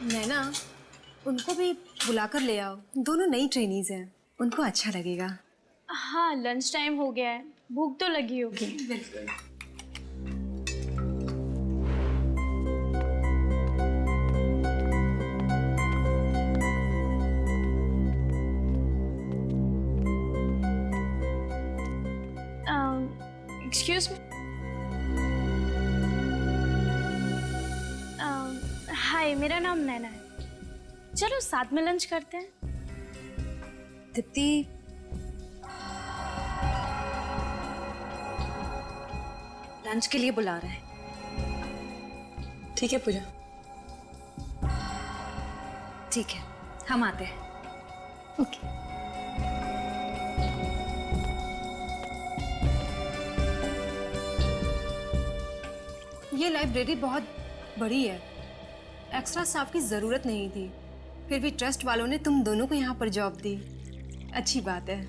नैना, उनको भी बुलाकर ले आओ। दोनों नई ट्रेनीज हैं, उनको अच्छा लगेगा। हाँ, लंच टाइम हो गया है, भूख तो लगी होगी। बिल्कुल। Excuse me. हाय, मेरा नाम नैना है। चलो साथ में लंच करते हैं। दीप्ति, लंच के लिए बुला रहे हैं। ठीक है पूजा। ठीक है, हम आते हैं। ओके। ये लाइब्रेरी बहुत बड़ी है, एक्स्ट्रा स्टाफ की जरूरत नहीं थी, फिर भी ट्रस्ट वालों ने तुम दोनों को यहाँ पर जॉब दी। अच्छी बात है।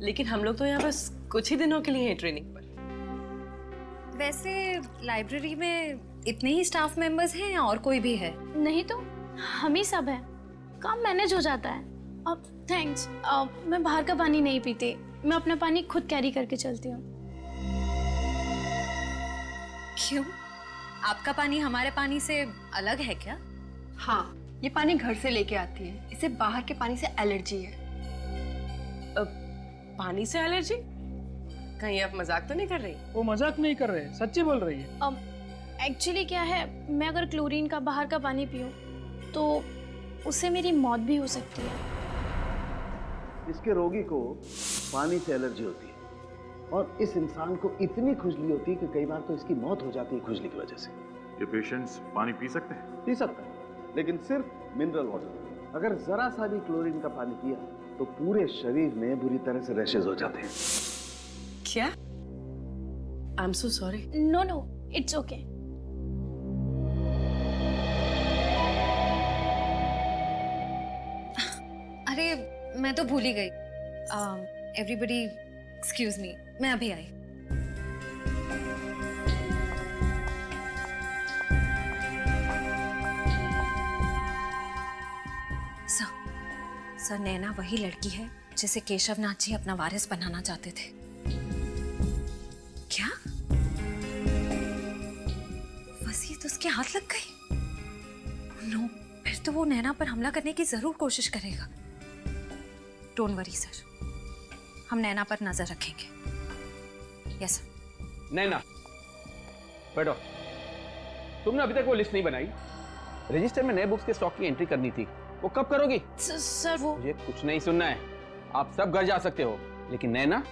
लेकिन हम लोग तो यहाँ बस कुछ ही दिनों के लिए हैं ट्रेनिंग पर। वैसे लाइब्रेरी में इतने ही स्टाफ मेंबर्स हैं या और कोई भी है? नहीं तो हम ही सब हैं, काम मैनेज हो जाता है। अब थैंक्स, मैं बाहर का पानी नहीं पीती, मैं अपना पानी खुद कैरी करके चलती हूँ। क्यों? आपका पानी हमारे पानी से अलग है क्या? हाँ, ये पानी घर से लेके आती है, इसे बाहर के पानी से एलर्जी है। पानी से एलर्जी? कहीं आप मजाक तो नहीं कर रही? वो मजाक नहीं कर रहे, सच्ची बोल रही है। एक्चुअली क्या है, मैं अगर क्लोरीन का बाहर का पानी पीऊँ तो उससे मेरी मौत भी हो सकती है। इसके रोगी को पानी से एलर्जी होती है और इस इंसान को इतनी खुजली होती है कि कई बार तो इसकी मौत हो जाती है खुजली की वजह से। ये पेशेंट्स पानी पी सकते हैं? पी सकता है, लेकिन सिर्फ मिनरल वाटर। अगर जरा सा भी क्लोरीन का पानी पिया तो पूरे शरीर में बुरी तरह से रैशेज हो जाते हैं। क्या? I am so sorry. No no, it's okay. अरे मैं तो भूल ही गई। एवरीबडी एक्सक्यूज मी, मैं अभी आई। सर, नैना वही लड़की है जिसे केशव नाथ जी अपना वारिस बनाना चाहते थे। क्या वसीयत उसके हाथ लग गई? नो, फिर तो वो नैना पर हमला करने की जरूर कोशिश करेगा। डोंट वरी सर, हम नैना पर नजर रखेंगे। Yes sir. नैना, बैठो। तुमने अभी तक वो लिस्ट नहीं बनाई। रजिस्टर में नए बुक्स के स्टॉक की एंट्री करनी थी, वो कब करोगी? सर वो मुझे कुछ नहीं सुनना है। आप सब घर जा सकते हो, लेकिन नैना,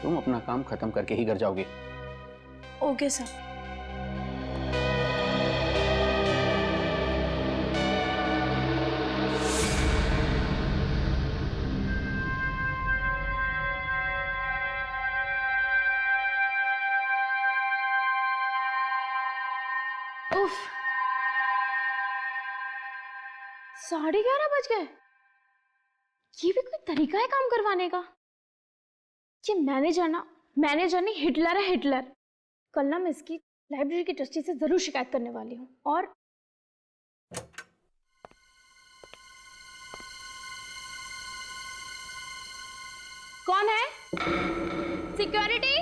तुम अपना काम खत्म करके ही घर जाओगे। Okay sir. उफ, 11:30 बज गए। ये भी कोई तरीका है काम करवाने का? ये मैनेजर नहीं, हिटलर है, हिटलर। कल ना मैं इसकी लाइब्रेरी की ट्रस्टी से जरूर शिकायत करने वाली हूँ। और कौन है? सिक्योरिटी,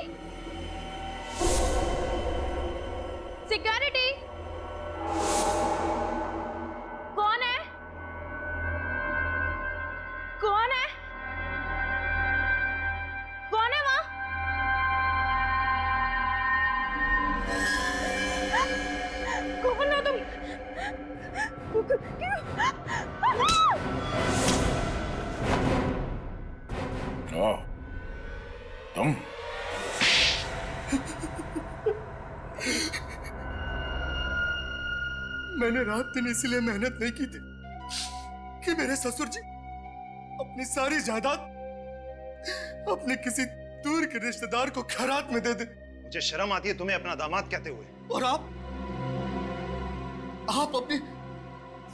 सिक्योरिटी, कौन है? कौन है? कौन है वहां? कौन हो तुम? ओह, तुम? मैंने रात दिन इसलिए मेहनत नहीं की थी कि मेरे ससुर जी अपनी सारी जायदाद अपने किसी दूर के रिश्तेदार को खैरात में दे दे। मुझे शर्म आती है तुम्हें अपना दामाद कहते हुए। और आप अपनी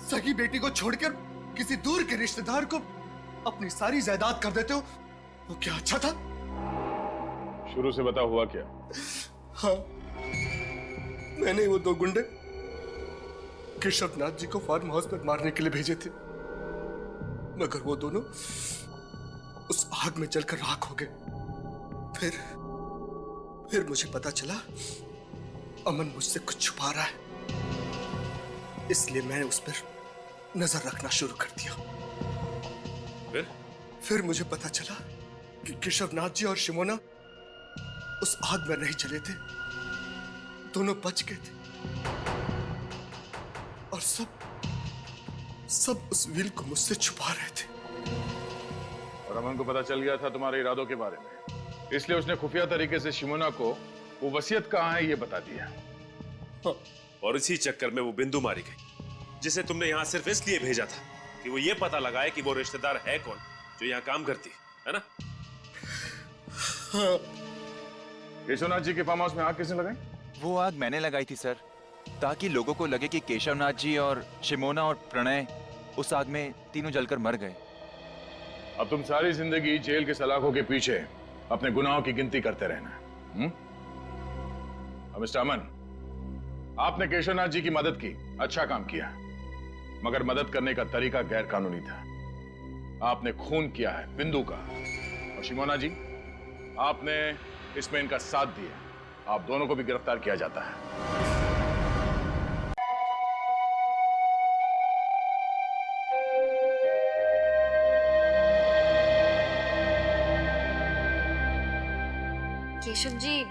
सगी बेटी को छोड़कर किसी दूर के रिश्तेदार को अपनी सारी जायदाद कर देते हो, वो क्या अच्छा था? शुरू से बता हुआ क्या? हाँ, मैंने वो दो गुंडे केशवनाथ जी को फार्म हाउस पर मारने के लिए भेजे थे, मगर वो दोनों उस आग में जलकर राख हो गए। फिर मुझे पता चला अमन मुझसे कुछ छुपा रहा है, इसलिए मैंने उस पर नजर रखना शुरू कर दिया। फिर मुझे पता चला कि केशवनाथ जी और शिमोना उस आग में नहीं जले थे, दोनों बच गए थे और सब उस व्हील को मुझसे छुपा रहे थे। और अमन को पता चल गया था तुम्हारे इरादों के बारे में, इसलिए उसने खुफिया तरीके से शिमोना को वो वसीयत कहाँ है ये बता दिया। और इसी चक्कर में वो बिंदु मारी गई, जिसे तुमने यहाँ सिर्फ इसलिए भेजा था कि वो ये पता लगाए कि वो रिश्तेदार है कौन जो यहाँ काम करती है ना? केशवनाथ जी के फार्म हाउस में आग किसने लगाई? वो आग मैंने लगाई थी सर, ताकि लोगों को लगे कि केशवनाथ जी और शिमोना और प्रणय उस आग में तीनों जलकर मर गए। अब तुम सारी जिंदगी जेल के सलाखों के पीछे अपने गुनाहों की गिनती करते रहना। अब मिस्टर अमन, आपने केशवनाथ जी की मदद की, अच्छा काम किया, मगर मदद करने का तरीका गैर कानूनी था। आपने खून किया है बिंदु का, और शिमोना जी आपने इसमें इनका साथ दिया। आप दोनों को भी गिरफ्तार किया जाता है। केशव जी,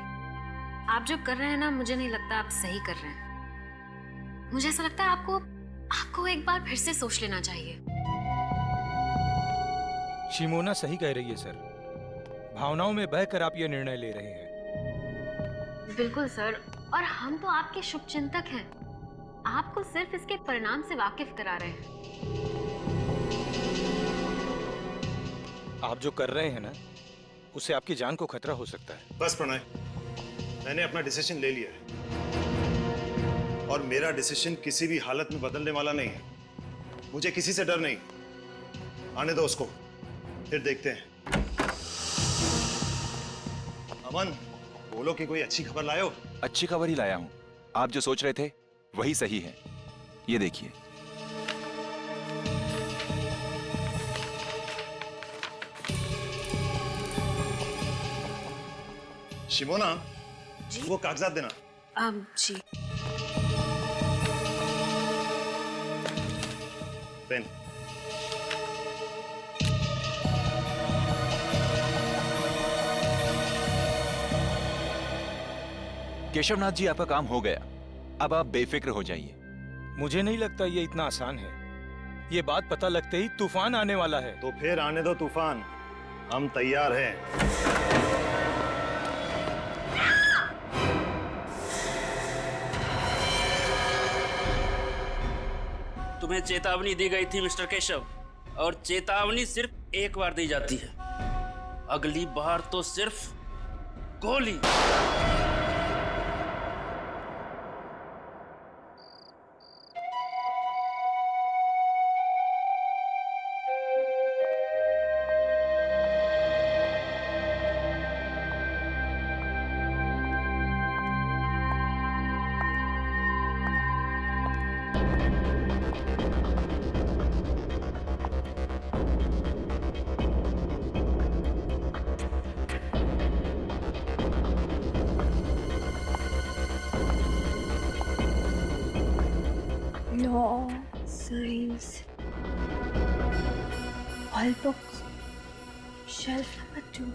आप जो कर रहे हैं ना, मुझे नहीं लगता आप सही कर रहे हैं। मुझे ऐसा लगता है आपको एक बार फिर से सोच लेना चाहिए। शिमोना सही कह रही है सर, भावनाओं में बहकर आप ये निर्णय ले रहे हैं। बिल्कुल सर, और हम तो आपके शुभचिंतक हैं, आपको सिर्फ इसके परिणाम से वाकिफ करा रहे हैं। आप जो कर रहे हैं ना, उससे आपकी जान को खतरा हो सकता है। बस प्रणय, मैंने अपना डिसीजन ले लिया है और मेरा डिसीजन किसी भी हालत में बदलने वाला नहीं है। मुझे किसी से डर नहीं। आने दो उसको, फिर देखते हैं। अमन, बोलो कि कोई अच्छी खबर लाए हो। अच्छी खबर ही लाया हूं। आप जो सोच रहे थे वही सही है। ये देखिए। शिमोना, वो कागजात देना। जी। पेन। केशवनाथ जी, आपका काम हो गया, अब आप बेफिक्र हो जाइए। मुझे नहीं लगता ये इतना आसान है। ये बात पता लगते ही तूफान आने वाला है। तो फिर आने दो तूफान, हम तैयार हैं। तुम्हें चेतावनी दी गई थी मिस्टर केशव, और चेतावनी सिर्फ एक बार दी जाती है, अगली बार तो सिर्फ गोली। Law, science, all books, shelf number 2.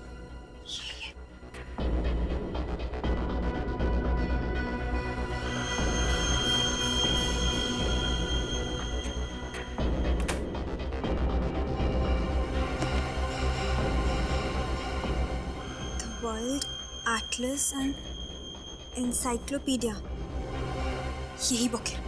The World Atlas and Encyclopedia, यही बुक है।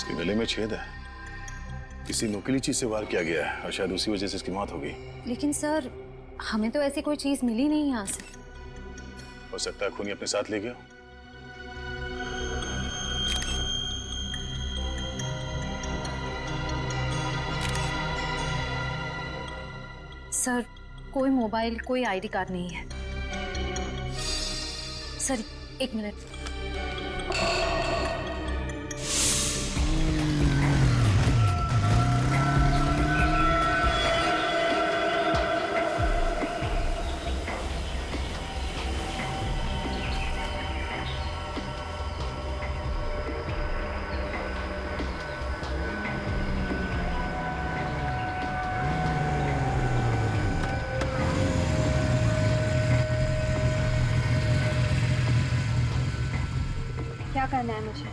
इसके गले में छेद है, किसी नुकीली चीज से वार किया गया है और शायद उसी वजह से इसकी मौत हो गई। लेकिन सर हमें तो ऐसी कोई चीज मिली नहीं यहाँ से। हो सकता है खूनी अपने साथ ले गया। सर कोई मोबाइल, कोई आईडी कार्ड नहीं है। सर एक मिनट। क्या करना है मुझे?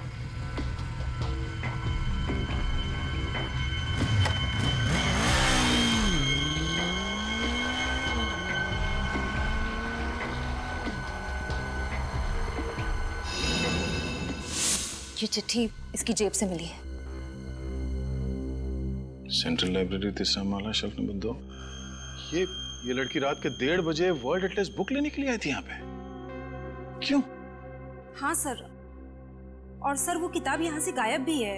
ये चिट्ठी इसकी जेब से मिली है। सेंट्रल लाइब्रेरी, तीसरा माला, शेल्फ नंबर 2। ये लड़की रात के 1:30 बजे वर्ल्ड एटलस बुक लेने के लिए आई थी यहाँ पे। क्यों? हाँ सर, और सर वो किताब यहाँ से गायब भी है।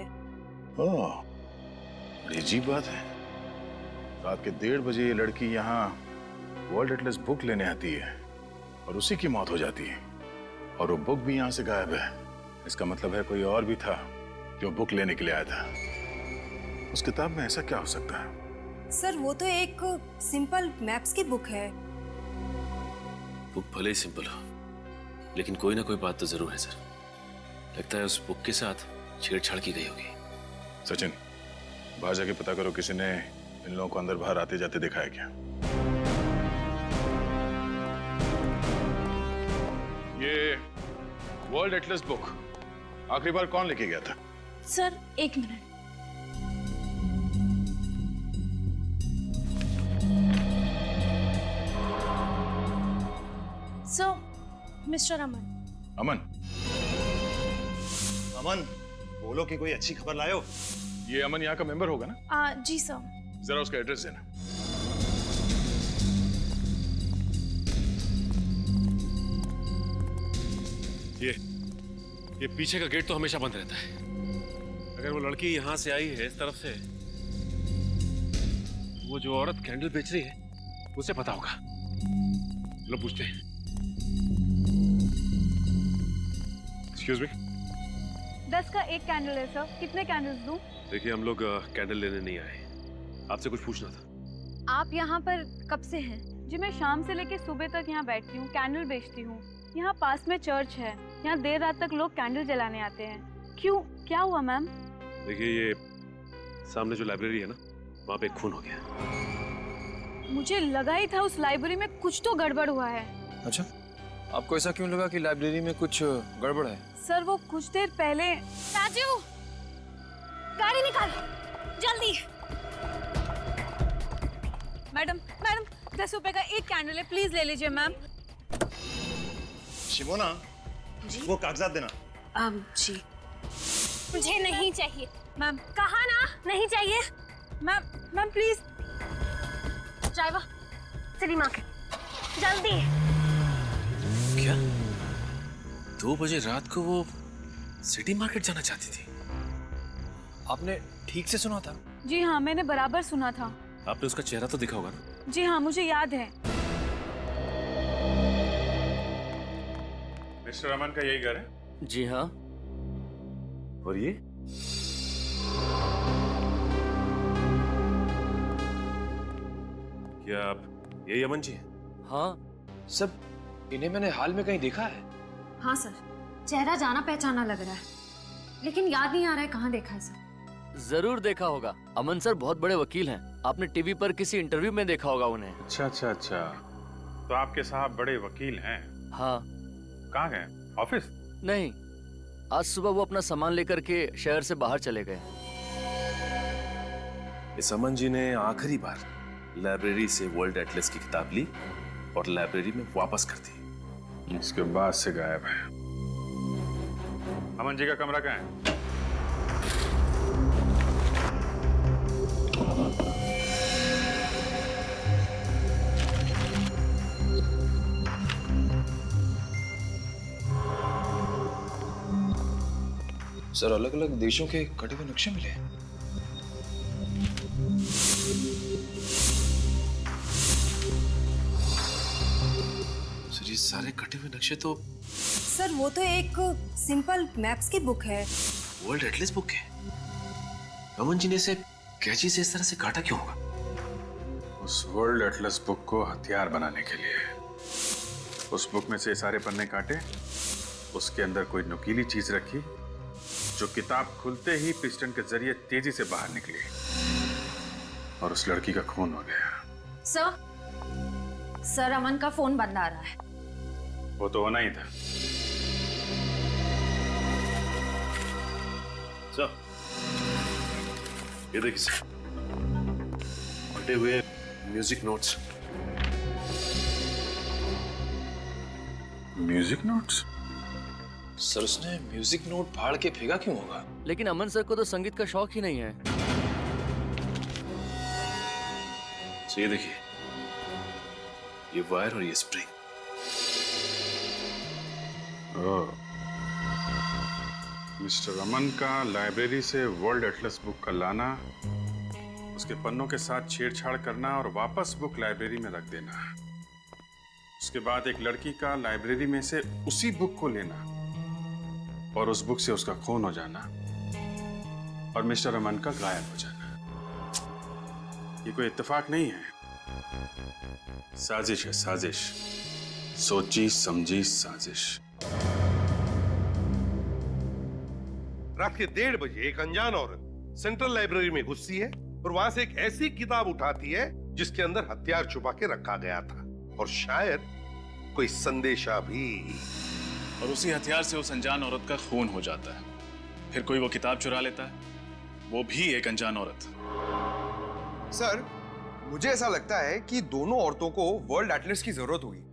ओह, बड़ी अजीब बात है। रात के 1:30 बजे ये लड़की यहाँ वर्ल्ड एटलस बुक लेने आती है और उसी की मौत हो जाती है, और वो बुक भी यहाँ से गायब है। इसका मतलब है कोई और भी था जो बुक लेने के लिए आया था। उस किताब में ऐसा क्या हो सकता है? सर वो तो एक सिंपल मैप्स की बुक है। बुक भले ही सिंपल हो, लेकिन कोई ना कोई बात तो जरूर है सर। लगता है उस बुक के साथ छेड़छाड़ की गई होगी। सचिन, बाहर जाके पता करो किसी ने इन लोगों को अंदर बाहर आते जाते देखा है क्या। ये वर्ल्ड एटलस बुक आखिरी बार कौन लेके गया था? सर एक मिनट। सो मिस्टर अमन। अमन? अमन, बोलो कि कोई अच्छी खबर लायो। ये अमन यहाँ का मेंबर होगा ना? जी सर। जरा उसका एड्रेस देना। ये पीछे का गेट तो हमेशा बंद रहता है। अगर वो लड़की यहाँ से आई है इस तरफ से, वो जो औरत कैंडल बेच रही है उसे पता होगा। चलो पूछते हैं। Excuse me. 10 का एक कैंडल है सर, कितने कैंडल्स दूं? देखिए, हम लोग कैंडल लेने नहीं आए, आपसे कुछ पूछना था। आप यहाँ पर कब से हैं? जी मैं शाम से लेके सुबह तक यहाँ बैठती हूँ, कैंडल बेचती हूँ। यहाँ पास में चर्च है, यहाँ देर रात तक लोग कैंडल जलाने आते हैं। क्यों, क्या हुआ मैम? देखिए, ये सामने जो लाइब्रेरी है ना, वहाँ पे एक खून हो गया। मुझे लगा ही था उस लाइब्रेरी में कुछ तो गड़बड़ हुआ है। अच्छा, आपको ऐसा क्यों लगा कि लाइब्रेरी में कुछ गड़बड़ है? सर वो कुछ देर पहले। राजू, गाड़ी निकाल जल्दी। मैडम 10 रुपए का एक कैंडल है, प्लीज ले लीजिए मैम। शिमोना, वो कागजात देना। जी। मुझे नहीं चाहिए मैम। कहा ना नहीं चाहिए। Ma'am please. Driver, city market जल्दी। क्या 2 बजे रात को वो सिटी मार्केट जाना चाहती थी? आपने ठीक से सुना था? जी हाँ, मैंने बराबर सुना था। आपने उसका चेहरा तो देखा होगा ना? जी हाँ, मुझे याद है। मिस्टर अमन का यही घर है? जी हाँ। और ये? क्या आप यही अमन जी हैं? हाँ। सब इन्हें मैंने हाल में कहीं देखा है। हाँ सर, चेहरा जाना पहचाना लग रहा है, लेकिन याद नहीं आ रहा है कहाँ देखा है सर। जरूर देखा होगा, अमन सर बहुत बड़े वकील हैं। आपने टीवी पर किसी इंटरव्यू में देखा होगा उन्हें। अच्छा, तो आपके साहब बड़े वकील हैं? हाँ। कहाँ गए? ऑफिस? नहीं, आज सुबह वो अपना सामान लेकर के शहर से बाहर चले गए। इस अमन जी ने आखिरी बार लाइब्रेरी से वर्ल्ड एटलस की किताब ली और लाइब्रेरी में वापस कर दी। इसके बाद से गायब है। अमन जी का कमरा कहाँ है? सर, अलग अलग देशों के कटे हुए नक्शे मिले हैं। सर, ये सारे कटे हुए नक्शे तो सर वो तो एक सिंपल मैप्स की बुक है। वर्ल्ड एटलस बुक है। अमन जी ने इसे कैंची से इस तरह से काटा क्यों होगा? उस वर्ल्ड एटलस बुक को हथियार बनाने के लिए। उस बुक में से सारे पन्ने काटे, उसके अंदर कोई नुकीली चीज रखी जो किताब खुलते ही पिस्टन के जरिए तेजी से बाहर निकली और उस लड़की का खून हो गया। सर अमन का फोन बंद आ रहा है। वो तो होना ही था। सर, ये देखिए सर, फटे हुए music notes. Music notes? Sir, उसने म्यूजिक नोट फाड़ के फेंका क्यों होगा? लेकिन अमन सर को तो संगीत का शौक ही नहीं है। तो ये देखिए, ये वायर और ये स्प्रिंग। मिस्टर अमन का लाइब्रेरी से वर्ल्ड एटलस बुक का लाना, उसके पन्नों के साथ छेड़छाड़ करना और वापस बुक लाइब्रेरी में रख देना। उसके बाद एक लड़की का लाइब्रेरी में से उसी बुक को लेना और उस बुक से उसका खून हो जाना और मिस्टर अमन का गायब हो जाना। ये कोई इत्तेफाक नहीं है, साजिश है, साजिश। सोची समझी साजिश। रात के 1:30 बजे एक अनजान औरत सेंट्रल लाइब्रेरी में घुसती है और वहां से एक ऐसी किताब उठाती है जिसके अंदर हथियार छुपा के रखा गया था और शायद कोई संदेशा भी। और उसी हथियार से उस अनजान औरत का खून हो जाता है। फिर कोई वो किताब चुरा लेता है, वो भी एक अनजान औरत। सर, मुझे ऐसा लगता है कि दोनों औरतों को वर्ल्ड एटलस की जरूरत होगी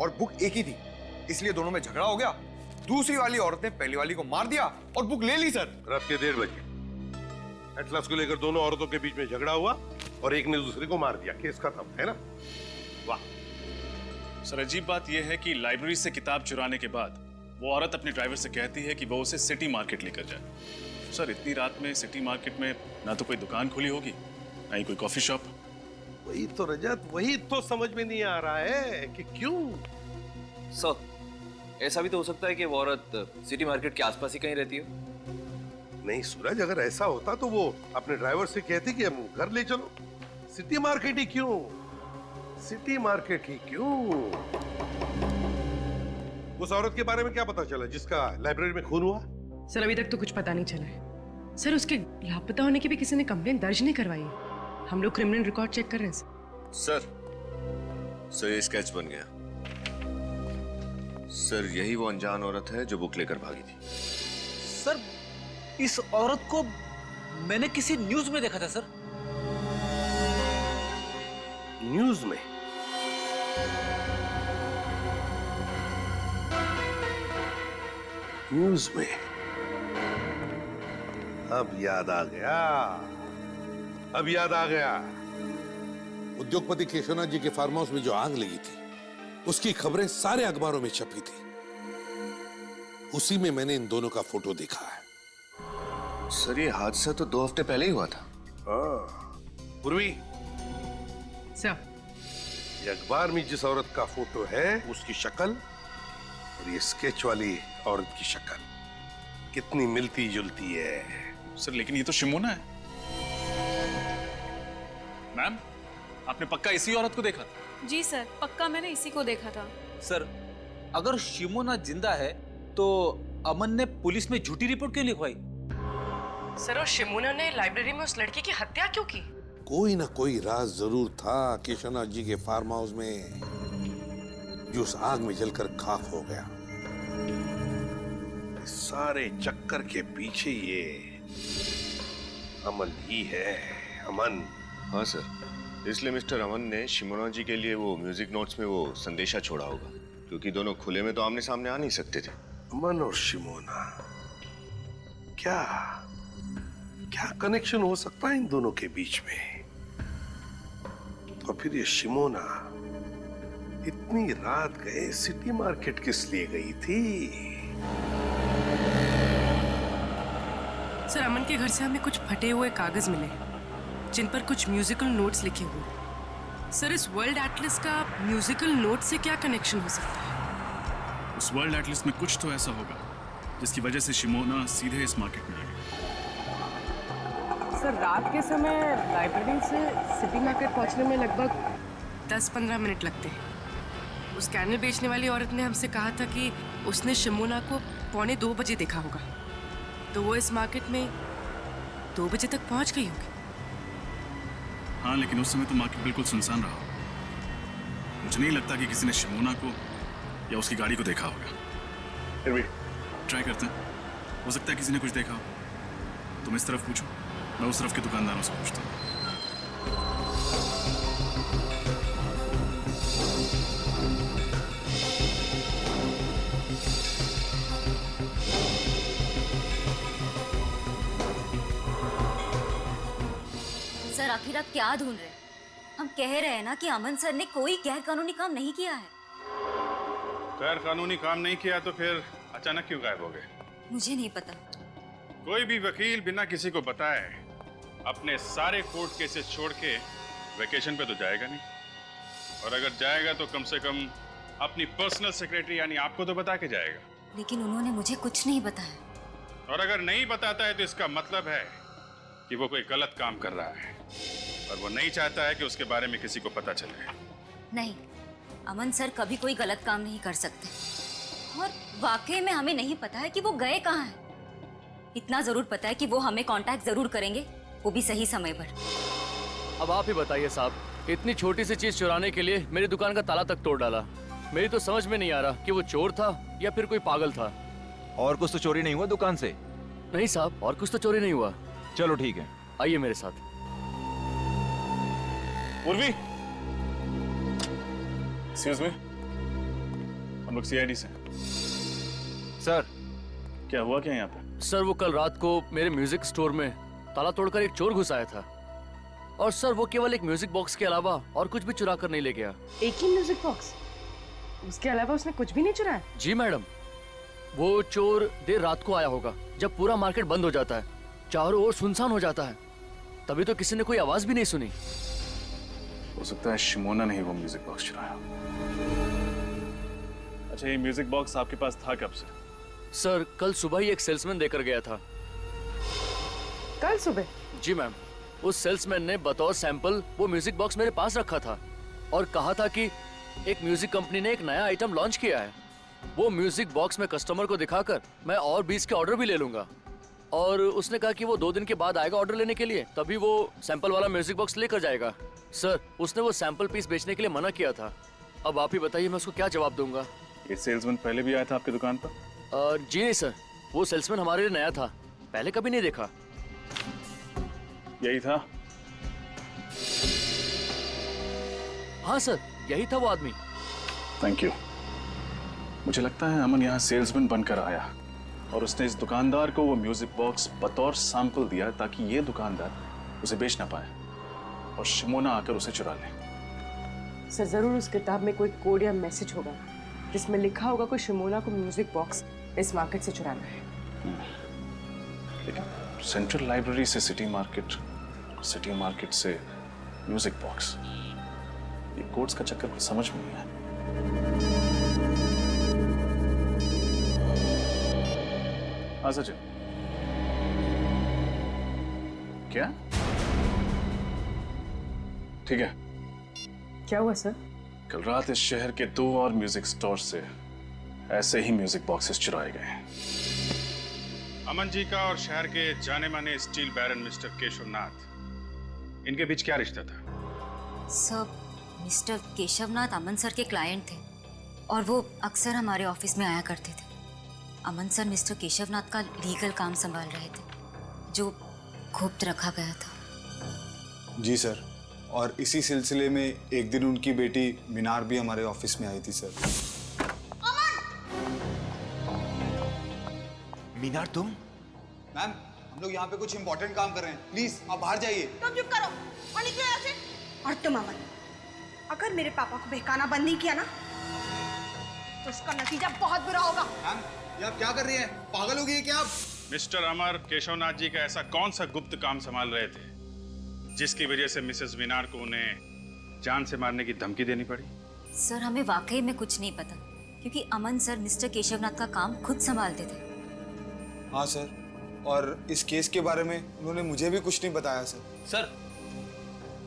और बुक एक ही थी, इसलिए दोनों में झगड़ा हो गया। दूसरी वाली औरत ने पहली वाली को मार दिया और बुक ले ली। सर, रात के 1:30 बजे एटलस को लेकर दोनों औरतों के बीच में झगड़ा हुआ और एक ने दूसरे को मार दिया। केस खत्म, है ना? वाह। सर, अजीब बात यह है कि लाइब्रेरी से किताब चुराने के बाद वो औरत अपने ड्राइवर से कहती है कि वो उसे सिटी मार्केट लेकर जाए। सर, इतनी रात में सिटी मार्केट में ना तो कोई दुकान खुली होगी, ना ही कोई कॉफी शॉप। वही तो रजत, वही तो समझ में नहीं आ रहा है कि क्यों। सर, ऐसा भी तो हो सकता है कि वो औरत सिटी मार्केट के आसपास ही कहीं रहती हो। नहीं सूरज, अगर ऐसा होता तो वो अपने ड्राइवर से कहती कि हम घर ले चलो। सिटी मार्केट ही क्यों? सिटी मार्केट ही क्यों? उस औरत के बारे में क्या पता चला जिसका लाइब्रेरी में खून हुआ? सर, अभी तक तो कुछ पता नहीं चला है। सर, उसके लापता होने की भी किसी ने कंप्लेंट दर्ज नहीं करवाई है। हम लोग क्रिमिनल रिकॉर्ड चेक कर रहे हैं। सर ये स्केच बन गया। सर, यही वो अनजान औरत है जो बुक लेकर भागी थी। सर, इस औरत को मैंने किसी न्यूज में देखा था सर। न्यूज में? न्यूज में? अब याद आ गया, अब याद आ गया। उद्योगपति केशवनाथ जी के फार्म हाउस में जो आग लगी थी, उसकी खबरें सारे अखबारों में छपी थी। उसी में मैंने इन दोनों का फोटो देखा है। सर, ये हादसा तो 2 हफ्ते पहले ही हुआ था। पूर्वी, सर, ये अखबार में जिस औरत का फोटो है उसकी शक्ल और ये स्केच वाली औरत की शक्ल कितनी मिलती जुलती है। सर, लेकिन ये तो शिमोना है। मैम, आपने पक्का इसी औरत को देखा था? जी सर, पक्का मैंने इसी को देखा था। सर, अगर शिमोना जिंदा है तो अमन ने पुलिस में झूठी रिपोर्ट क्यों लिखवाई? सर, और शिमोना ने लाइब्रेरी में उस लड़की की हत्या क्यों की? कोई ना कोई राज जरूर था केशवनाथ जी के फार्म हाउस में, जो उस आग में जलकर खाक हो गया। सारे चक्कर के पीछे ये अमन ही है। अमन। हाँ सर, इसलिए मिस्टर अमन ने शिमोना जी के लिए वो म्यूजिक नोट्स में वो संदेशा छोड़ा होगा, क्योंकि दोनों खुले में तो आमने सामने आ नहीं सकते थे। अमन और शिमोना, क्या क्या कनेक्शन हो सकता है इन दोनों के बीच में? और फिर ये शिमोना इतनी रात गए सिटी मार्केट किस लिए गई थी? सर, अमन के घर से हमें कुछ फटे हुए कागज मिले जिन पर कुछ म्यूजिकल नोट्स लिखे हुए। सर, इस वर्ल्ड एटलस का म्यूजिकल नोट से क्या कनेक्शन हो सकता है? उस वर्ल्ड एटलस में कुछ तो ऐसा होगा जिसकी वजह से शिमोना सीधे इस मार्केट में आ गई। सर, रात के समय लाइब्रेरी से सिटी मार्केट पहुंचने में लगभग 10-15 मिनट लगते हैं। उस कैंडल बेचने वाली औरत ने हमसे कहा था कि उसने शिमोना को 1:45 बजे देखा होगा, तो वो इस मार्केट में 2 बजे तक पहुंच गई होगी। हाँ, लेकिन उस समय तो मार्केट बिल्कुल सुनसान रहा। मुझे नहीं लगता कि किसी ने शिमोना को या उसकी गाड़ी को देखा होगा। फिर भी ट्राई करते हैं, हो सकता है किसी ने कुछ देखा हो। तुम इस तरफ पूछो, मैं उस तरफ के दुकानदारों से पूछता हूँ। सर, आखिर आप क्या ढूंढ रहे हैं? हम कह रहे हैं ना कि अमन सर ने कोई गैर कानूनी काम नहीं किया है। गैर कानूनी काम नहीं किया तो फिर अचानक क्यों गायब हो गए? मुझे नहीं पता। कोई भी वकील बिना किसी को बताए अपने सारे कोर्ट केसेस छोड़ के वेकेशन पे तो जाएगा नहीं, और अगर जाएगा तो कम से कम अपनी पर्सनल सेक्रेटरी यानी आपको तो बता के जाएगा। लेकिन उन्होंने मुझे कुछ नहीं बताया। और अगर नहीं बताता है तो इसका मतलब है कि वो कोई गलत काम कर रहा है और वो नहीं चाहता है कि उसके बारे में किसी को पता चले। नहीं, अमन सर कभी कोई गलत काम नहीं कर सकते, और वाकई में हमें नहीं पता है कि वो गए कहाँ हैं। इतना जरूर पता है कि वो हमें कांटेक्ट जरूर करेंगे, वो भी सही समय पर। अब आप ही बताइए साहब, इतनी छोटी सी चीज चुराने के लिए मेरी दुकान का ताला तक तोड़ डाला। मेरी तो समझ में नहीं आ रहा कि वो चोर था या फिर कोई पागल था। और कुछ तो चोरी नहीं हुआ दुकान से? नहीं साहब, और कुछ तो चोरी नहीं हुआ। चलो ठीक है, आइए मेरे साथ। उर्वी, एक्सक्यूज मी, हम लोग सीआईडी से। सर, क्या हुआ क्या यहाँ पे? सर, वो कल रात को मेरे म्यूजिक स्टोर में ताला तोड़कर एक चोर घुस आया था, और सर वो केवल एक म्यूजिक बॉक्स के अलावा और कुछ भी चुरा कर नहीं ले गया। एक ही म्यूजिक बॉक्स? उसके अलावा उसने कुछ भी नहीं चुराया? जी मैडम, वो चोर देर रात को आया होगा जब पूरा मार्केट बंद हो जाता है, चारों ओर सुनसान हो जाता है, तभी तो किसी ने कोई आवाज भी नहीं सुनी। हो सकता है शिमोना ने ही वो म्यूजिक बॉक्स चुराया। अच्छा, ये म्यूजिक बॉक्स आपके पास था कब से? सर, कल सुबह ही एक सेल्समैन देकर गया था। कल सुबह? जी मैम, उस सेल्समैन ने बतौर सैंपल वो म्यूजिक बॉक्स मेरे पास रखा था और कहा था कि एक म्यूजिक कंपनी ने एक नया आइटम लॉन्च किया है, वो म्यूजिक बॉक्स में कस्टमर को दिखाकर मैं और 20 के ऑर्डर भी ले लूंगा। और उसने कहा कि वो 2 दिन के बाद आएगा ऑर्डर लेने के लिए, तभी वो सैंपल वाला म्यूजिक बॉक्स लेकर जाएगा। सर, उसने वो सैंपल पीस बेचने के लिए मना किया था। अब आप ही बताइए मैं उसको क्या जवाब दूंगा। ये सेल्समैन पहले भी आया था आपकी दुकान पर? जी नहीं सर, वो सेल्समैन हमारे लिए नया था, पहले कभी नहीं देखा। यही था? हाँ सर, यही था वो आदमी। Thank you. मुझे लगता है अमन यहाँ सेल्समैन बनकर आया और उसने इस दुकानदार को वो म्यूजिक बॉक्स बतौर सैंपल दिया ताकि ये दुकानदार उसे बेच ना पाए और शिमोना आकर उसे चुरा ले। सर, जरूर उस किताब में कोई कोड या मैसेज होगा जिसमें लिखा होगा कि शिमोना को म्यूजिक बॉक्स इस मार्केट से चुराना है। लेकिन सेंट्रल लाइब्रेरी से सिटी मार्केट से म्यूजिक बॉक्स, ये कोड्स का चक्कर कुछ समझ में नहीं आया। हाँ सचिन, क्या? ठीक है। क्या हुआ सर? कल रात इस शहर के 2 और म्यूजिक स्टोर से ऐसे ही म्यूजिक बॉक्सेस चुराए गए। अमन जी का और शहर के जाने माने स्टील बैरन मिस्टर केशवनाथ, इनके बीच क्या रिश्ता था? सर, मिस्टर केशवनाथ अमन सर के क्लाइंट थे और वो अक्सर हमारे ऑफिस में आया करते थे। अमन सर मिस्टर केशवनाथ का लीगल काम संभाल रहे थे जो गुप्त रखा गया था। जी सर, और इसी सिलसिले में एक दिन उनकी बेटी मीनार भी हमारे ऑफिस में आई थी सर। मीनार, तुम? मैम, हम लोग यहाँ पे कुछ इंपॉर्टेंट काम कर रहे हैं, प्लीज आप बाहर जाइए। तुम चुप करो और निकलो यहाँ से। और तुम अमन, अगर मेरे पापा को बहकाना बंद नहीं किया ना तो उसका नतीजा बहुत बुरा होगा। मैम, ये आप क्या कर रही हैं? पागल हो गई है क्या आप? मिस्टर अमर केशवनाथ जी का ऐसा कौन सा गुप्त काम संभाल रहे थे जिसकी वजह से मिसेस मीनार को उन्हें जान से मारने की धमकी देनी पड़ी? सर हमें वाकई में कुछ नहीं पता, क्योंकि अमन सर मिस्टर केशवनाथ का काम खुद संभालते थे। हाँ सर, और इस केस के बारे में उन्होंने मुझे भी कुछ नहीं बताया सर। सर।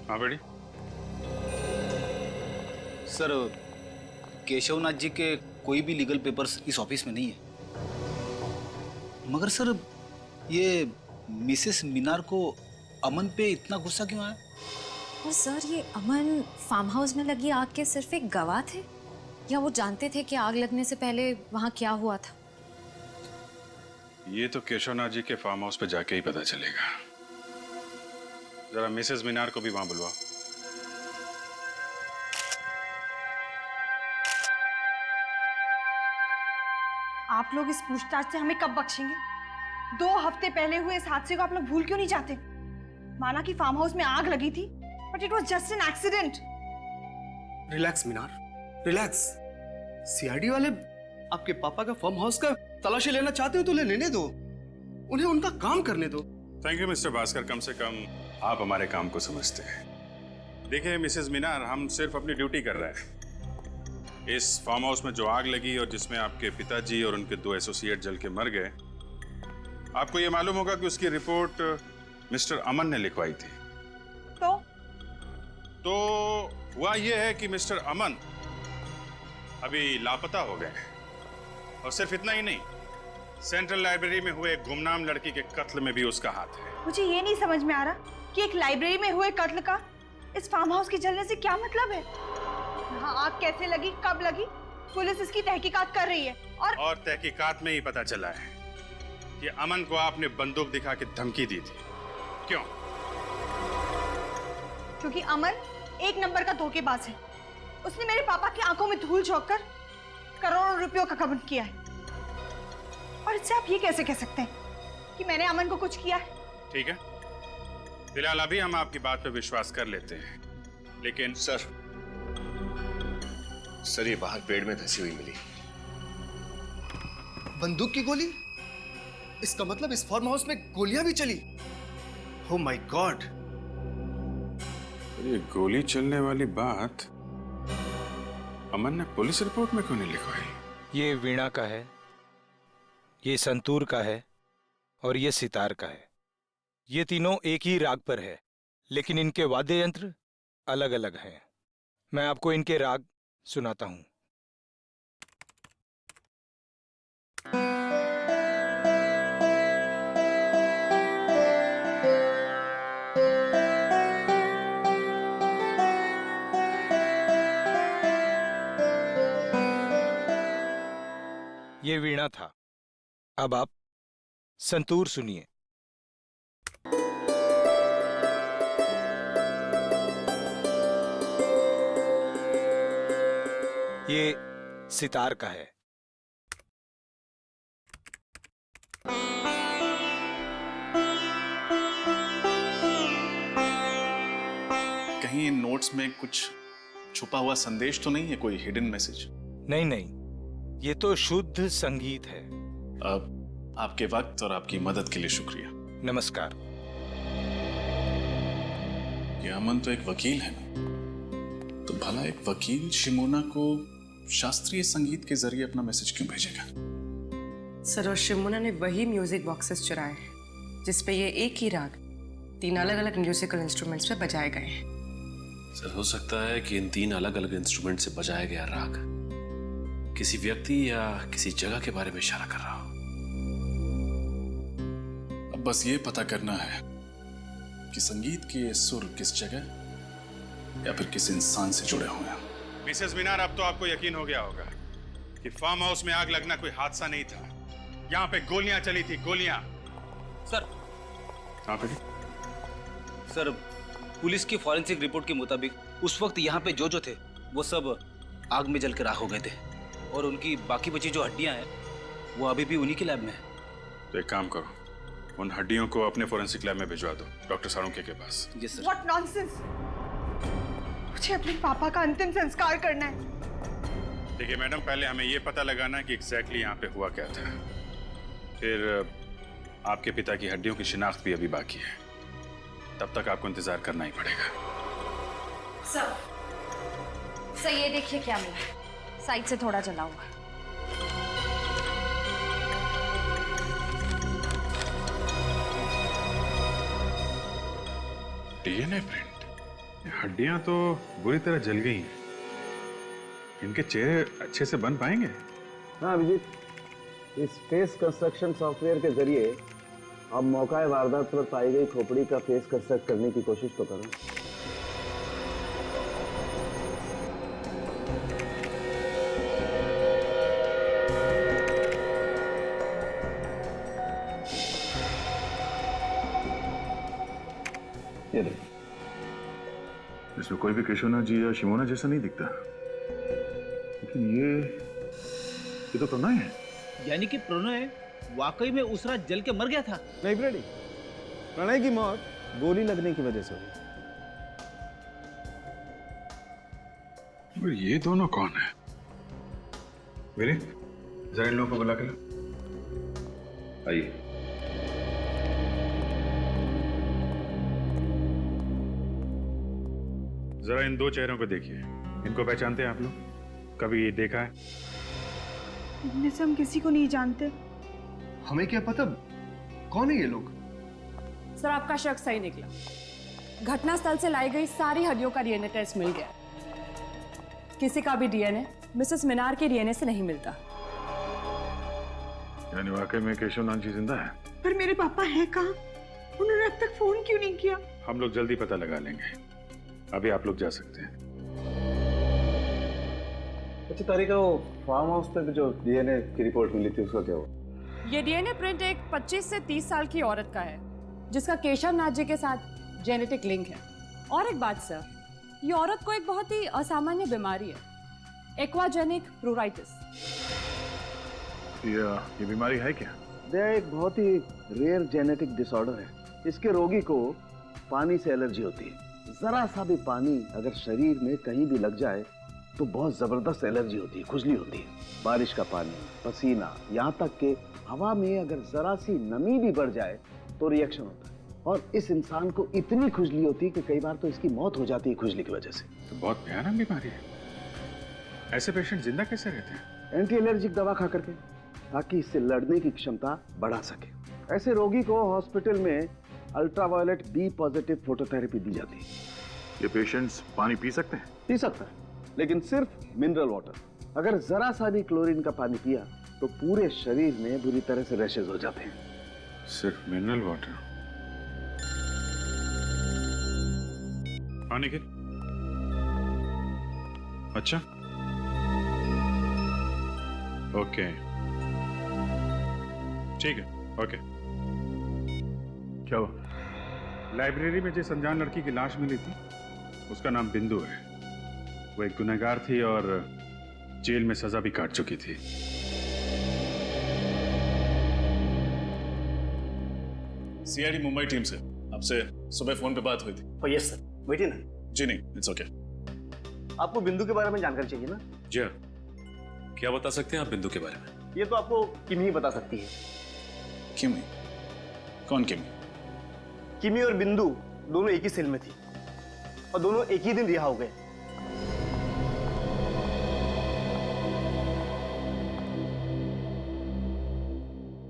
हाँ बेटी। सर, केशवनाथ जी के कोई भी लीगल पेपर्स इस ऑफिस में नहीं है। मगर सर, ये मिसेस मीनार को अमन पे इतना गुस्सा क्यों आया? और सर, ये अमन फार्म हाउस में लगी आग के सिर्फ एक गवाह थे, या वो जानते थे कि आग लगने से पहले वहां क्या हुआ था? ये तो केशवनाथ जी के फार्म हाउस पे जाके ही पता चलेगा। जरा मिसेस मीनार को भी वहां बुलवाओ। आप लोग इस पूछताछ से हमें कब बख्शेंगे? 2 हफ्ते पहले हुए इस हादसे को आप लोग भूल क्यों नहीं जाते? माना कि फार्म हाउस में आग लगी थी, but it was just an accident. Relax Minar, relax. CID वाले आपके पापा का फार्म हाउस का तलाशी लेना चाहते हो तो लेने दो, उन्हें उनका काम करने दो। थैंक यू मिस्टर भास्कर, कम से कम आप हमारे काम को समझते हैं। देखिए मिसेस मीनार, हम सिर्फ अपनी ड्यूटी कर रहे हैं। इस फार्म हाउस में जो आग लगी और जिसमें आपके पिताजी और उनके 2 एसोसिएट जल के मर गए, आपको ये मालूम होगा कि उसकी रिपोर्ट मिस्टर अमन ने लिखवाई थी। तो हुआ ये है कि मिस्टर अमन अभी लापता हो गए, और सिर्फ इतना ही नहीं, सेंट्रल लाइब्रेरी में हुए एक गुमनाम लड़की के कत्ल में भी उसका हाथ है। मुझे ये नहीं समझ में आ रहा कि एक लाइब्रेरी में हुए कत्ल का इस फार्म हाउस के जलने से क्या मतलब है? यहाँ आग कैसे लगी, कब लगी, पुलिस इसकी तहकीकात कर रही है। और तहकीकात में ही पता चला है कि अमन को आपने बंदूक दिखा के धमकी दी थी। क्यों? क्योंकि अमन एक नंबर का धोखेबाज है। उसने मेरे पापा की आंखों में धूल झोंककर करोड़ों रुपयों का कबूल किया है। और इससे आप ये कैसे कह सकते हैं कि मैंने अमन को कुछ किया है? ठीक है, फिलहाल अभी हम आपकी बात पे विश्वास कर लेते हैं, लेकिन सर ये बाहर पेड़ में धंसी हुई मिली। बंदूक की गोली? इसका मतलब इस फार्म हाउस में गोलियां भी चली? Oh my God! ये गोली चलने वाली बात अमन ने पुलिस रिपोर्ट में क्यों नहीं लिखवाई? ये वीणा का है, ये संतूर का है, और ये सितार का है। ये तीनों एक ही राग पर है, लेकिन इनके वाद्य यंत्र अलग अलग हैं। मैं आपको इनके राग सुनाता हूं। ये वीणा था, अब आप संतूर सुनिए। ये सितार का है। कहीं इन नोट्स में कुछ छुपा हुआ संदेश तो नहीं है, कोई हिडन मैसेज? नहीं नहीं, ये तो शुद्ध संगीत है। अब आपके वक्त और आपकी मदद के लिए शुक्रिया। नमस्कार। ये अमन तो एक वकील है ना, तो भला एक वकील शिमोना को शास्त्रीय संगीत के जरिए अपना मैसेज क्यों भेजेगा? सर, और शिमोना ने वही म्यूजिक बॉक्सेस चुराए हैं जिसपे ये एक ही राग 3 अलग अलग म्यूजिकल इंस्ट्रूमेंट्स पे बजाए गए हैं। सर, हो सकता है कि इन 3 अलग अलग इंस्ट्रूमेंट से बजाया गया राग किसी व्यक्ति या किसी जगह के बारे में इशारा कर रहा हो। अब बस ये पता करना है कि संगीत के ये सुर किस जगह या फिर किस इंसान से जुड़े हुए हैं। मिसेस मीनार, अब तो आपको यकीन हो गया होगा कि फार्म हाउस में आग लगना कोई हादसा नहीं था। यहाँ पे गोलियां चली थी, गोलियां। सर। हाँ बेटी। सर, पुलिस की फॉरेंसिक रिपोर्ट के मुताबिक उस वक्त यहाँ पे जो थे वो सब आग में जल के राख हो गए थे, और उनकी बाकी बची जो हड्डियां हैं वो अभी भी उन्हीं के लैब में है। तो एक काम करो, उन हड्डियों को अपने फोरेंसिक लैब में भिजवा दो, डॉक्टर साळुंखे के पास। Yes sir. What nonsense! मुझे अपने पापा का अंतिम संस्कार करना है। देखिए मैडम, पहले हमें ये पता लगाना है कि एग्जैक्टली यहाँ पे हुआ क्या था। फिर आपके पिता की हड्डियों की शिनाख्त भी अभी बाकी है, तब तक आपको इंतजार करना ही पड़ेगा। सर ये देखिए क्या मिला, साइड से थोड़ा जला हुआ है। डीएनए प्रिंट, हड्डियां तो बुरी तरह जल गई हैं। इनके चेहरे अच्छे से बन पाएंगे? हाँ अभिजीत, इस फेस कंस्ट्रक्शन सॉफ्टवेयर के जरिए हम मौका वारदात पर पाई गई खोपड़ी का फेस कंस्ट्रक्ट करने की कोशिश तो करें। ये देखिए, इसमें कोई भी केशवनाथ जी या शिमोना जैसा नहीं दिखता, लेकिन ये तो प्रणय है। यानी कि प्रणय वाकई में उस रात जल के मर गया था? नहीं प्रेडी, प्रणय की मौत गोली लगने की वजह से हुई। और ये दोनों कौन है? मेरे जरा इन लोगों को बुला के लो। आइए। जरा इन दो चेहरों को देखिए, इनको पहचानते हैं आप लोग? कभी ये देखा है? इनमें से हम किसी को नहीं जानते। हमें क्या पता कौन है ये लोग? सर आपका शक सही निकला। घटनास्थल से लाई गई सारी हड्डियों का डीएनए टेस्ट मिल गया। किसी का भी डीएनए मिसेस मीनार के डीएनए से नहीं मिलता। यानी वाकई में केशवनाथ जी जिंदा है? पर मेरे पापा हैं कहाँ? उन्होंने अब तक फोन क्यों नहीं किया? हम लोग जल्दी पता लगा लेंगे, अभी आप लोग जा सकते हैं। अच्छा तारिका, वो फार्म हाउस पे जो डीएनए की रिपोर्ट मिली थी उसका क्या हुआ? ये डीएनए प्रिंट एक 25 से 30 साल की औरत का है, जिसका केशवनाथ जी के साथ जेनेटिक लिंक है। और एक बात सर, ये औरत को एक बहुत ही असामान्य बीमारी है, एक्वाजेनिक प्लूराइटिस। ये बीमारी है क्या? यह एक बहुत ही रेयर जेनेटिक डिसऑर्डर है। इसके रोगी को पानी से एलर्जी होती है। जरा सा भी पानी अगर शरीर में कहीं भी लग जाए तो बहुत जबरदस्त एलर्जी होती है, खुजली होती है। बारिश का पानी, पसीना, यहाँ तक कि हवा में अगर जरा सी नमी भी बढ़ जाए तो रिएक्शन होता है। और इस इंसान को इतनी खुजली होती है कि कई बार तो इसकी मौत हो जाती है खुजली की वजह से। तो बहुत भयानक बीमारी है। ऐसे पेशेंट जिंदा कैसे रहते हैं? एंटी एलर्जिक दवा खा करके, ताकि इससे लड़ने की क्षमता बढ़ा सके। ऐसे रोगी को हॉस्पिटल में अल्ट्रावायलेट बी पॉजिटिव फोटोथेरेपी दी जाती है। ये पेशेंट्स पानी पी सकते हैं? पी सकता है, लेकिन सिर्फ मिनरल वाटर। अगर जरा सा भी क्लोरीन का पानी पिया तो पूरे शरीर में बुरी तरह से रैशेज हो जाते हैं। सिर्फ मिनरल वाटर? पानी के? अच्छा, ओके, ठीक है, ओके। क्या हुआ? लाइब्रेरी में जिस अनजान लड़की की लाश मिली थी, उसका नाम बिंदु है। वो एक गुनहगार थी और जेल में सजा भी काट चुकी थी। सीआईडी मुंबई टीम से आपसे सुबह फोन पे बात हुई थी। यस सर, बैठिए ना। जी नहीं, इट्स ओके। आपको बिंदु के बारे में जानकारी चाहिए ना? जी हाँ, क्या बता सकते हैं आप बिंदु के बारे में? ये तो आपको किमी ही बता सकती है। किमी? कौन किमी? किमी और बिंदु दोनों एक ही सेल में थी और दोनों एक ही दिन रिहा हो गए।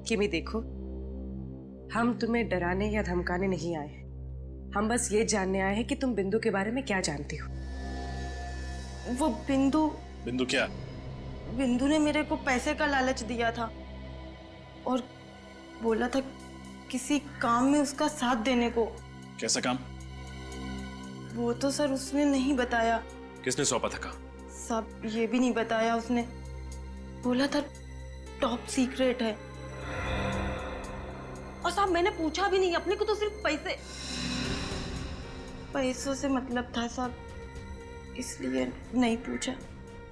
किमी देखो, हम तुम्हें डराने या धमकाने नहीं आए। हम बस ये जानने आए हैं कि तुम बिंदु के बारे में क्या जानती हो। वो बिंदु क्या? बिंदु ने मेरे को पैसे का लालच दिया था और बोला था किसी काम में उसका साथ देने को। कैसा काम? वो तो सर उसने नहीं बताया। किसने सौंपा था काम? सब ये भी नहीं बताया उसने। बोला था टॉप सीक्रेट है। और साहब मैंने पूछा भी नहीं, अपने को तो सिर्फ पैसों से मतलब था साहब, इसलिए नहीं पूछा।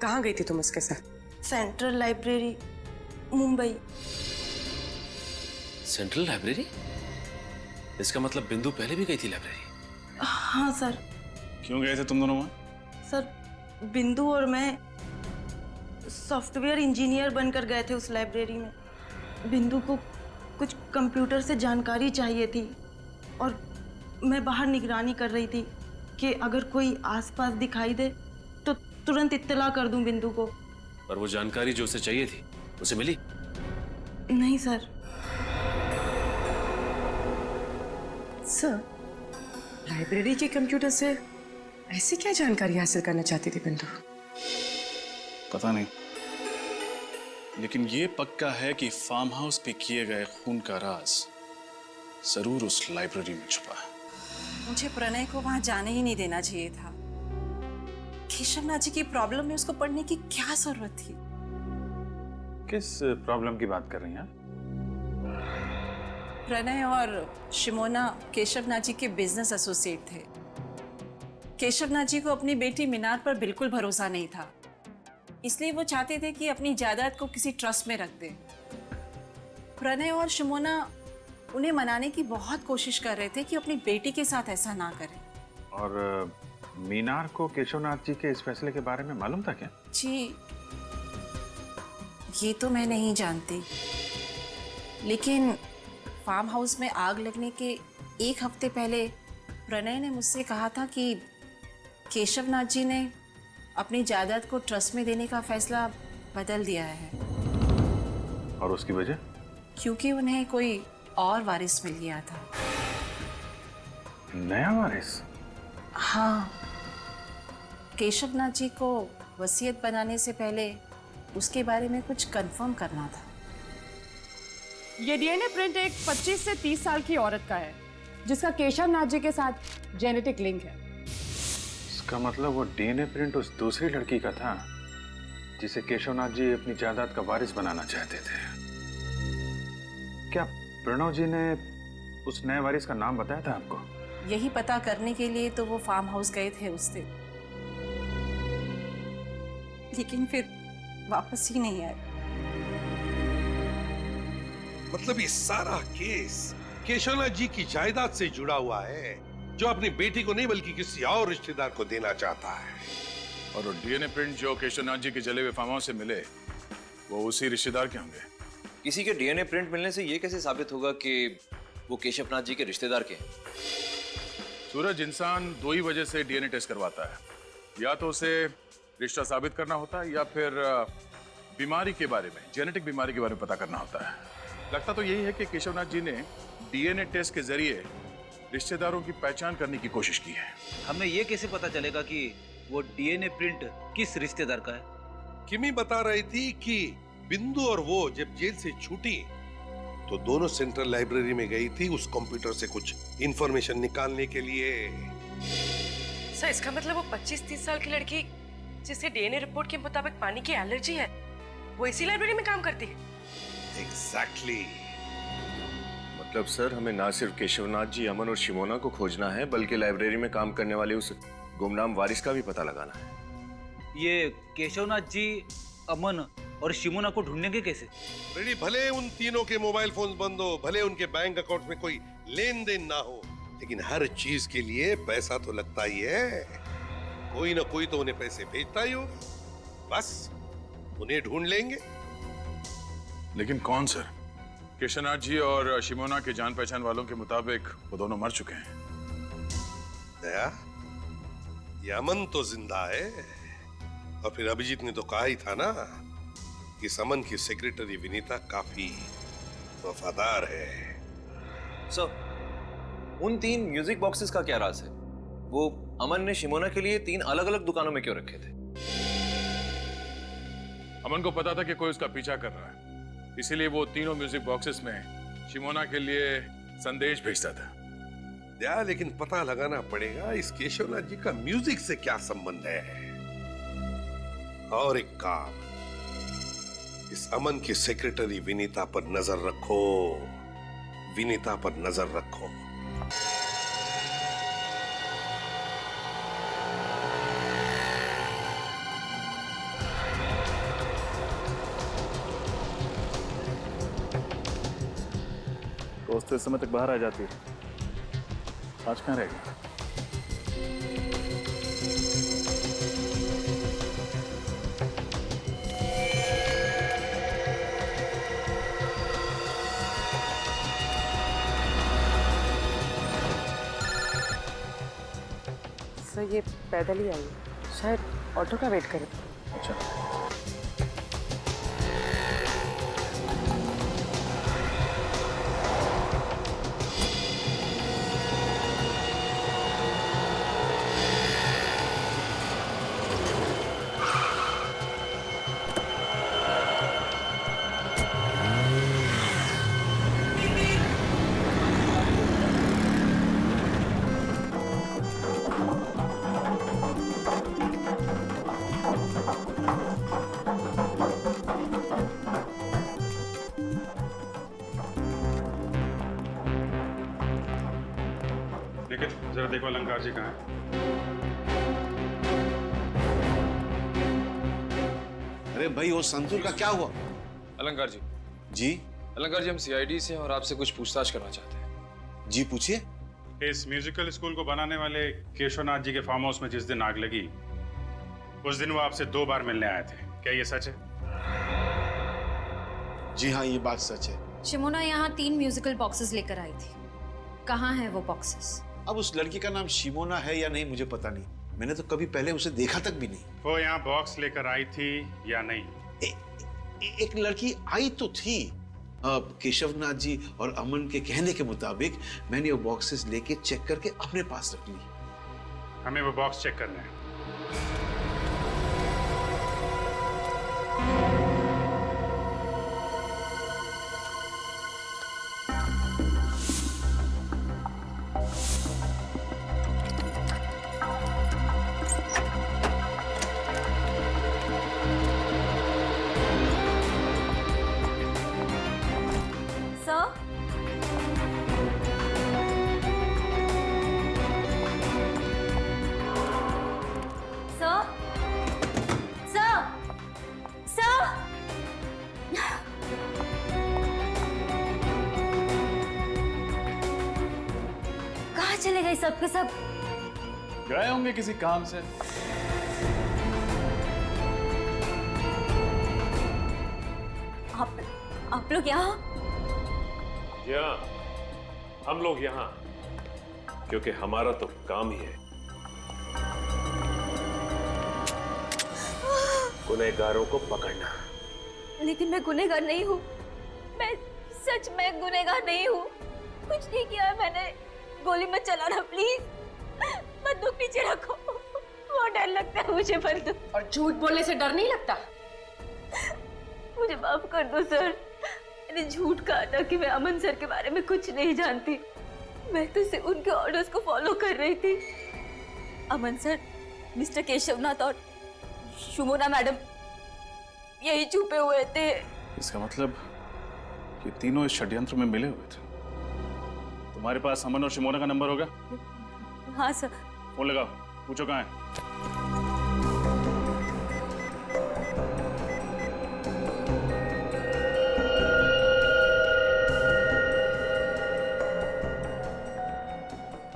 कहाँ गई थी तुम उसके साथ? Central library, Mumbai. Central library? इसका मतलब बिंदु पहले भी गई थी लाइब्रेरी? हाँ सर। क्यों गए थे तुम दोनों वहां? सर, बिंदु और मैं सॉफ्टवेयर इंजीनियर बनकर गए थे उस लाइब्रेरी में। बिंदु को कुछ कंप्यूटर से जानकारी चाहिए थी और मैं बाहर निगरानी कर रही थी कि अगर कोई आसपास दिखाई दे तो तुरंत इत्तला कर दूं बिंदु को। पर वो जानकारी जो उसे चाहिए थी उसे मिली? नहीं सर। सर, लाइब्रेरी के कंप्यूटर से ऐसी क्या जानकारी हासिल करना चाहती थी बिंदु? पता नहीं, लेकिन ये पक्का है कि फार्म हाउस पे किए गए खून का राज जरूर उस लाइब्रेरी में छुपा है। मुझे प्रणय को वहां जाने ही नहीं देना चाहिए था। केशवनाथ जी की प्रॉब्लम में उसको पढ़ने की क्या जरूरत थी? किस प्रॉब्लम की बात कर रही हैं? प्रणय और शिमोना केशवनाथ जी के बिजनेस एसोसिएट थे। केशवनाथ जी को अपनी बेटी मीनार पर बिल्कुल भरोसा नहीं था, इसलिए वो चाहते थे कि अपनी जायदाद को किसी ट्रस्ट में रख दें। प्रणय और शिमोना उन्हें मनाने की बहुत कोशिश कर रहे थे कि अपनी बेटी के साथ ऐसा ना करें। और मीनार को केशवनाथ जी के इस फैसले के बारे में मालूम था क्या? जी, ये तो मैं नहीं जानती, लेकिन फार्म हाउस में आग लगने के एक हफ्ते पहले प्रणय ने मुझसे कहा था कि केशवनाथ जी ने अपनी जायदाद को ट्रस्ट में देने का फैसला बदल दिया है। और उसकी वजह? क्योंकि उन्हें कोई और वारिस मिल गया था। नया वारिस? हाँ, केशवनाथ जी को वसीयत बनाने से पहले उसके बारे में कुछ कंफर्म करना था। ये डीएनए प्रिंट एक 25 से 30 साल की औरत का है जिसका केशवनाथ जी के साथ जेनेटिक लिंक है। इसका मतलब वो डीएनए प्रिंट उस दूसरी लड़की का था जिसे केशवनाथ जी अपनी जायदाद का वारिस बनाना चाहते थे। क्या प्रणव जी ने उस नए वारिस का नाम बताया था आपको? यही पता करने के लिए तो वो फार्म हाउस गए थे उस दिन, लेकिन फिर वापस ही नहीं आए। मतलब ये सारा केस केशवनाथ जी की जायदाद से जुड़ा हुआ है, जो अपनी बेटी को नहीं बल्कि किसी और रिश्तेदार को देना चाहता है। और वो डीएनए प्रिंट जो केशवनाथ जी के जले हुए फार्म हाउस से मिले वो उसी रिश्तेदार के होंगे। किसी के डीएनए प्रिंट मिलने से ये कैसे साबित होगा कि वो केशवनाथ जी के रिश्तेदार के हैं? सूरज, इंसान दो ही वजह से डीएनए टेस्ट करवाता है, या तो उसे रिश्ता साबित करना होता है या फिर बीमारी के बारे में, जेनेटिक बीमारी के बारे में पता करना होता है। लगता तो यही है कि केशवनाथ जी ने डीएनए टेस्ट के जरिए रिश्तेदारों की पहचान करने की कोशिश की है। हमें ये कैसे पता चलेगा कि वो डीएनए प्रिंट किस रिश्तेदार का है? किमी बता रही थी कि बिंदु और वो जब जेल से छूटी तो दोनों सेंट्रल लाइब्रेरी में गई थी उस कंप्यूटर से कुछ इंफॉर्मेशन निकालने के लिए। सर, इसका मतलब वो 25-30 साल की लड़की जिसे डीएनए रिपोर्ट के मुताबिक पानी की एलर्जी है, वो इसी लाइब्रेरी में काम करती है? एग्जैक्टली। मतलब सर, हमें ना सिर्फ केशवनाथ जी, अमन और शिमोना को खोजना है, बल्कि लाइब्रेरी में काम करने वाले उस गुमनाम वारिस का भी पता लगाना है। ये केशवनाथ जी, अमन और शिमोना को ढूंढेंगे कैसे? रेडी, भले उन तीनों के मोबाइल फोन बंद हो, भले उनके बैंक अकाउंट में कोई लेन देन ना हो, लेकिन हर चीज के लिए पैसा तो लगता ही है। कोई ना कोई तो उन्हें पैसे भेजता ही होगा। बस उन्हें ढूंढ लेंगे। लेकिन कौन सर? केशवनाथ जी और शिमोना के जान पहचान वालों के मुताबिक वो दोनों मर चुके हैं। दया, ये अमन तो जिंदा है, और फिर अभिजीत ने तो कहा ही था ना कि अमन की सेक्रेटरी विनीता काफी वफादार है। सर, उन 3 म्यूजिक बॉक्सेस का क्या राज है? वो अमन ने शिमोना के लिए 3 अलग-अलग दुकानों में क्यों रखे थे? अमन को पता था कि कोई उसका पीछा कर रहा है, इसीलिए वो तीनों म्यूजिक बॉक्सेस में शिमोना के लिए संदेश भेजता था। दया, लेकिन पता लगाना पड़ेगा इस केशवनाथ जी का म्यूजिक से क्या संबंध है। और एक काम, इस अमन की सेक्रेटरी विनीता पर नजर रखो, विनीता पर नजर रखो। दोस्त इस समय तक बाहर आ जाती है। आज कहाँ रह गया? सर ये पैदल ही आई है, शायद ऑटो का वेट करें। अच्छा। निखिल जरा देखो अलंकार जी कहाँ हैं? अरे भाई वो संतूर का क्या हुआ? अलंकार जी। जी अलंकार जी, हम सीआईडी से हैं और आपसे कुछ पूछताछ करना चाहते हैं। जी पूछिए। इस म्यूजिकल स्कूल को बनाने वाले केशवनाथ जी के फार्म हाउस में जिस दिन आग लगी, उस दिन वो आपसे 2 बार मिलने आए थे, क्या ये सच है? जी हाँ, ये बात सच है। शिमोना यहाँ 3 म्यूजिकल बॉक्सेस लेकर आई थी। कहाँ है वो बॉक्सेस? अब उस लड़की का नाम शिमोना है या नहीं मुझे पता नहीं, मैंने तो कभी पहले उसे देखा तक भी नहीं। वो यहाँ बॉक्स लेकर आई थी या नहीं? एक लड़की आई तो थी। केशवनाथ जी और अमन के कहने के मुताबिक मैंने वो बॉक्सेस लेके चेक करके अपने पास रख ली। हमें वो बॉक्स चेक करना है। चले गए सब के सब? गए होंगे किसी काम से। आप लोग यहाँ? जी हाँ, हम लोग यहाँ क्योंकि हमारा तो काम ही है गुनहगारों को पकड़ना। लेकिन मैं गुनहगार नहीं हूँ, मैं सच में गुनहगार नहीं हूँ। कुछ नहीं किया है मैंने। गोली मत चलाना प्लीज, बंदूक नीचे रखो, वो डर लगता है मुझे बंदूक। और झूठ बोलने से डर नहीं लगता? मुझे माफ कर दो सर, मैंने झूठ कहा था कि मैं अमन सर के बारे में कुछ नहीं जानती। मैं तो सिर्फ उनके ऑर्डर्स को फॉलो कर रही थी। अमन सर, मिस्टर केशवनाथ और शिमोना मैडम यही छुपे हुए थे। इसका मतलब ये तीनों इस षड्यंत्र में मिले हुए थे। तुम्हारे पास अमन और शिमोना का नंबर होगा? हाँ सर। फोन लगाओ, पूछो कहाँ है।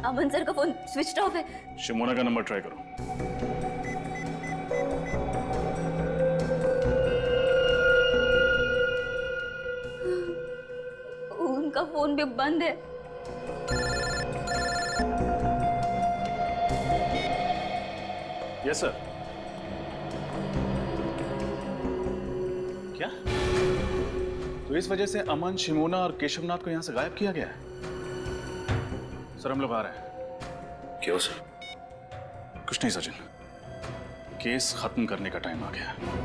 अमन सर का फोन स्विच ऑफ है। शिमोना का नंबर ट्राई करो। उनका फोन भी बंद है। Yes sir. क्या? तो इस वजह से अमन, शिमोना और केशवनाथ को यहां से गायब किया गया है? सर हम लोग आ रहे हैं। क्यों सर? कुछ नहीं सचिन, केस खत्म करने का टाइम आ गया।